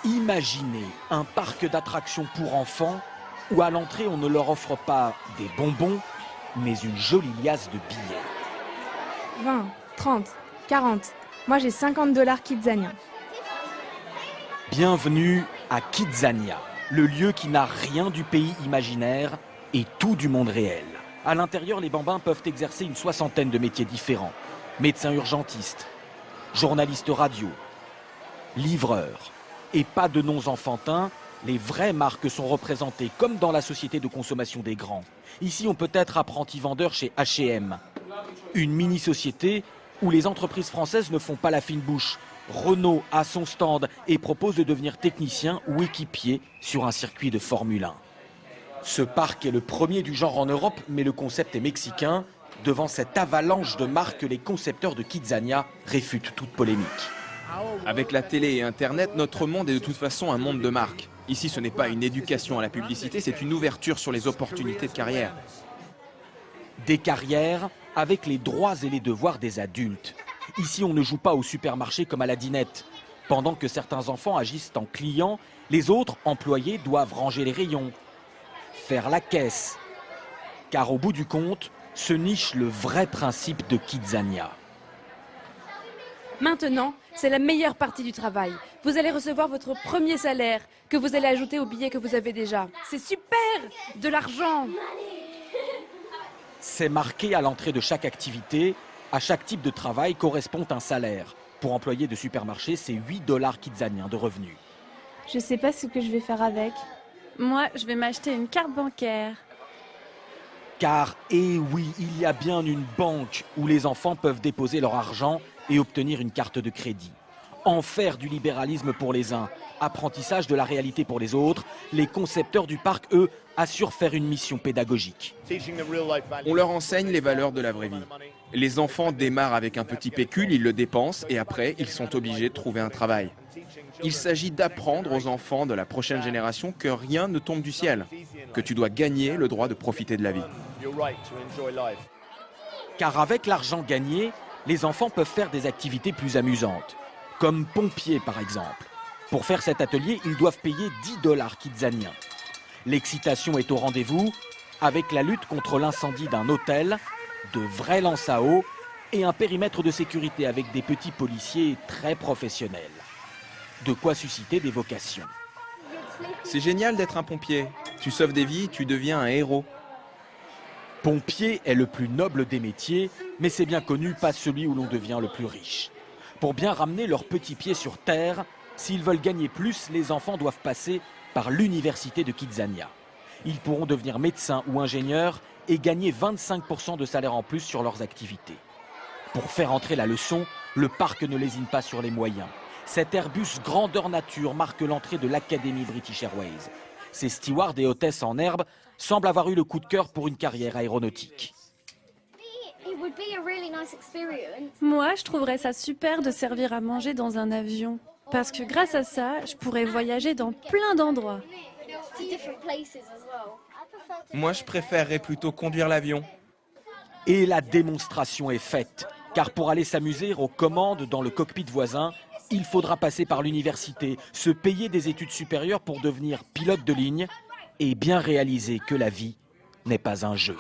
Imaginez un parc d'attractions pour enfants où à l'entrée on ne leur offre pas des bonbons, mais une jolie liasse de billets. 20, 30, 40. Moi j'ai 50 $ Kidzania. Bienvenue à Kidzania, le lieu qui n'a rien du pays imaginaire et tout du monde réel. À l'intérieur, les bambins peuvent exercer une soixantaine de métiers différents. Médecins urgentistes, journalistes radio, livreurs. Et pas de noms enfantins, les vraies marques sont représentées comme dans la société de consommation des grands. Ici, on peut être apprenti vendeur chez H&M. Une mini-société où les entreprises françaises ne font pas la fine bouche. Renault a son stand et propose de devenir technicien ou équipier sur un circuit de Formule 1. Ce parc est le premier du genre en Europe, mais le concept est mexicain. Devant cette avalanche de marques, les concepteurs de Kidzania réfutent toute polémique. Avec la télé et Internet, notre monde est de toute façon un monde de marques. Ici, ce n'est pas une éducation à la publicité, c'est une ouverture sur les opportunités de carrière. Des carrières avec les droits et les devoirs des adultes. Ici, on ne joue pas au supermarché comme à la dinette. Pendant que certains enfants agissent en clients, les autres employés doivent ranger les rayons, faire la caisse. Car au bout du compte, se niche le vrai principe de Kidzania. Maintenant, c'est la meilleure partie du travail. Vous allez recevoir votre premier salaire que vous allez ajouter au billet que vous avez déjà. C'est super! De l'argent! C'est marqué à l'entrée de chaque activité. À chaque type de travail correspond un salaire. Pour employés de supermarché, c'est 8 $ kidzaniens de revenus. Je sais pas ce que je vais faire avec. Moi, je vais m'acheter une carte bancaire. Car, eh oui, il y a bien une banque où les enfants peuvent déposer leur argent et obtenir une carte de crédit. En faire du libéralisme pour les uns, apprentissage de la réalité pour les autres, les concepteurs du parc, eux, assurent faire une mission pédagogique. On leur enseigne les valeurs de la vraie vie. Les enfants démarrent avec un petit pécule, ils le dépensent et après, ils sont obligés de trouver un travail. Il s'agit d'apprendre aux enfants de la prochaine génération que rien ne tombe du ciel, que tu dois gagner le droit de profiter de la vie. Car avec l'argent gagné, les enfants peuvent faire des activités plus amusantes, comme pompiers par exemple. Pour faire cet atelier, ils doivent payer 10 $ kidzaniens. L'excitation est au rendez-vous avec la lutte contre l'incendie d'un hôtel, de vrais lances à eau et un périmètre de sécurité avec des petits policiers très professionnels. De quoi susciter des vocations. C'est génial d'être un pompier. Tu sauves des vies, tu deviens un héros. Pompier est le plus noble des métiers, mais c'est bien connu, pas celui où l'on devient le plus riche. Pour bien ramener leurs petits pieds sur terre, s'ils veulent gagner plus, les enfants doivent passer par l'université de Kidzania. Ils pourront devenir médecins ou ingénieurs et gagner 25% de salaire en plus sur leurs activités. Pour faire entrer la leçon, le parc ne lésine pas sur les moyens. Cet Airbus grandeur nature marque l'entrée de l'Académie British Airways. Ces stewards et hôtesses en herbe semblent avoir eu le coup de cœur pour une carrière aéronautique. Moi, je trouverais ça super de servir à manger dans un avion. Parce que grâce à ça, je pourrais voyager dans plein d'endroits. Moi, je préférerais plutôt conduire l'avion. Et la démonstration est faite. Car pour aller s'amuser aux commandes dans le cockpit voisin, il faudra passer par l'université, se payer des études supérieures pour devenir pilote de ligne et bien réaliser que la vie n'est pas un jeu.